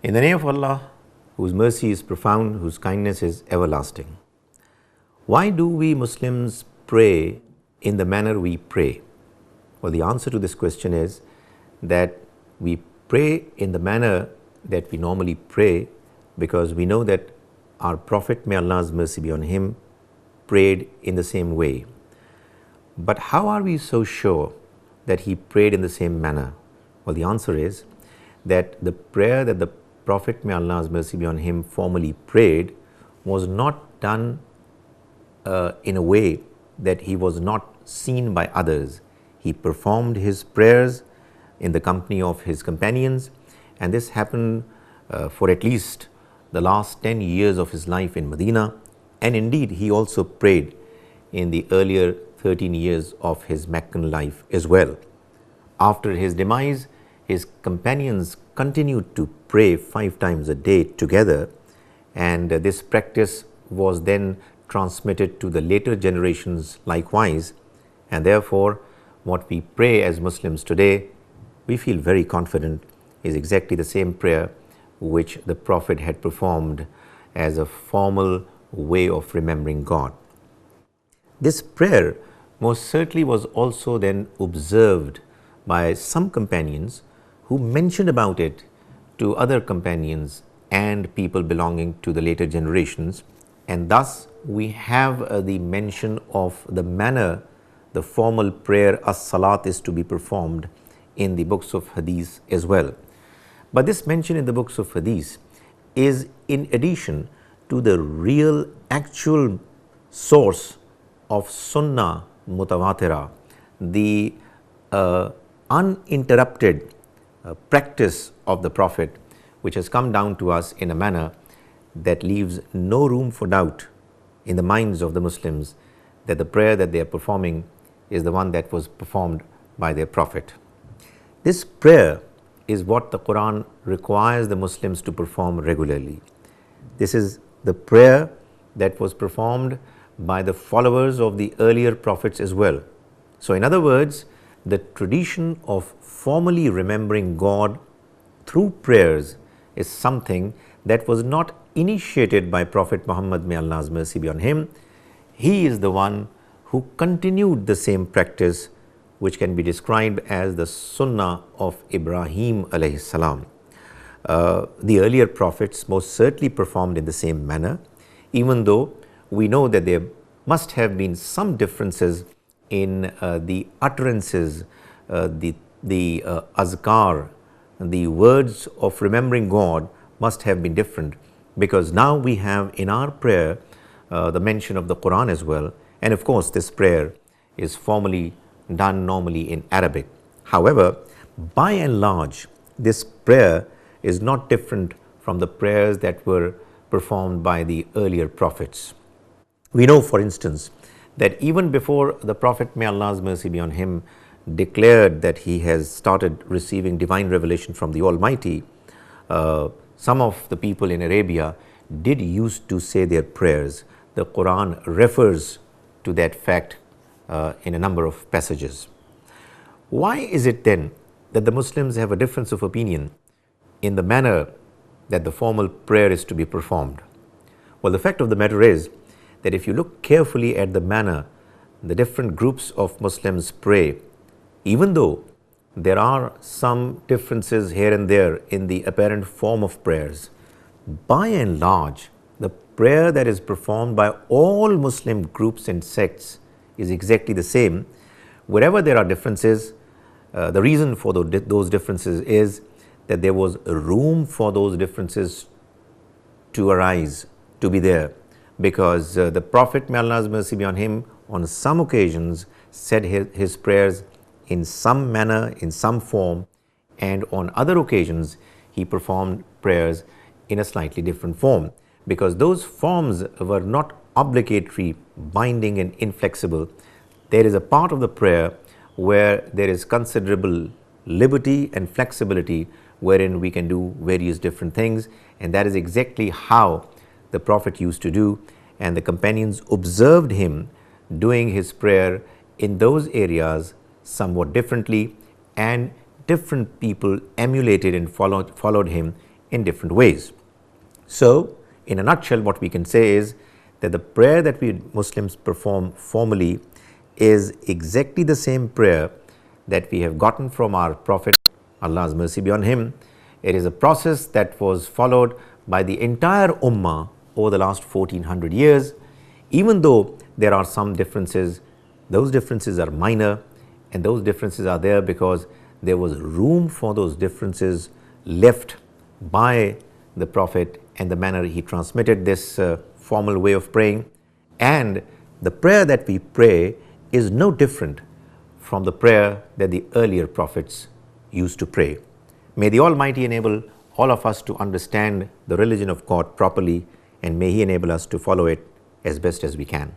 In the name of Allah, whose mercy is profound, whose kindness is everlasting. Why do we Muslims pray in the manner we pray? Well, the answer to this question is that we pray in the manner that we normally pray because we know that our Prophet, may Allah's mercy be on him, prayed in the same way. But how are we so sure that he prayed in the same manner? Well, the answer is that the prayer that the Prophet, may Allah's mercy be on him, formally prayed was not done in a way that he was not seen by others. He performed his prayers in the company of his companions, and this happened for at least the last 10 years of his life in Medina, and indeed he also prayed in the earlier 13 years of his Meccan life as well. After his demise, his companions continued to pray 5 times a day together, and this practice was then transmitted to the later generations likewise, and therefore what we pray as Muslims today, we feel very confident is exactly the same prayer which the Prophet had performed as a formal way of remembering God. This prayer most certainly was also then observed by some companions who mentioned about it to other companions and people belonging to the later generations, and thus we have the mention of the manner the formal prayer as-salat is to be performed in the books of hadith as well. But this mention in the books of hadith is in addition to the real actual source of sunnah mutawatira, the uninterrupted practice of the Prophet, which has come down to us in a manner that leaves no room for doubt in the minds of the Muslims that the prayer that they are performing is the one that was performed by their Prophet. This prayer is what the Quran requires the Muslims to perform regularly. This is the prayer that was performed by the followers of the earlier prophets as well. So in other words, the tradition of formally remembering God through prayers is something that was not initiated by Prophet Muhammad, may Allah's mercy be on him. He is the one who continued the same practice, which can be described as the Sunnah of Ibrahim alayhi salam. The earlier prophets most certainly performed in the same manner, even though we know that there must have been some differences in the utterances, the azkar, the words of remembering God must have been different, because now we have in our prayer the mention of the Quran as well, and of course this prayer is formally done normally in Arabic. However, by and large, this prayer is not different from the prayers that were performed by the earlier prophets. We know, for instance, that even before the Prophet, may Allah's mercy be on him, declared that he has started receiving divine revelation from the Almighty, some of the people in Arabia did used to say their prayers. The Quran refers to that fact in a number of passages. Why is it then that the Muslims have a difference of opinion in the manner that the formal prayer is to be performed? Well, the fact of the matter is that if you look carefully at the manner the different groups of Muslims pray, even though there are some differences here and there in the apparent form of prayers, by and large, the prayer that is performed by all Muslim groups and sects is exactly the same. Wherever there are differences, the reason for those differences is that there was room for those differences to arise, to be there, because the Prophet, may Allah's mercy be on him, on some occasions said his prayers in some manner, in some form, and on other occasions he performed prayers in a slightly different form, because those forms were not obligatory, binding and inflexible. There is a part of the prayer where there is considerable liberty and flexibility wherein we can do various different things, and that is exactly how the Prophet used to do, and the companions observed him doing his prayer in those areas somewhat differently, and different people emulated and followed him in different ways. So, in a nutshell, what we can say is that the prayer that we Muslims perform formally is exactly the same prayer that we have gotten from our Prophet, Allah's mercy be on him. It is a process that was followed by the entire Ummah over the last 1400 years. Even though there are some differences, those differences are minor, and those differences are there because there was room for those differences left by the Prophet and the manner he transmitted this formal way of praying. And the prayer that we pray is no different from the prayer that the earlier prophets used to pray. May the Almighty enable all of us to understand the religion of God properly, and may He enable us to follow it as best as we can.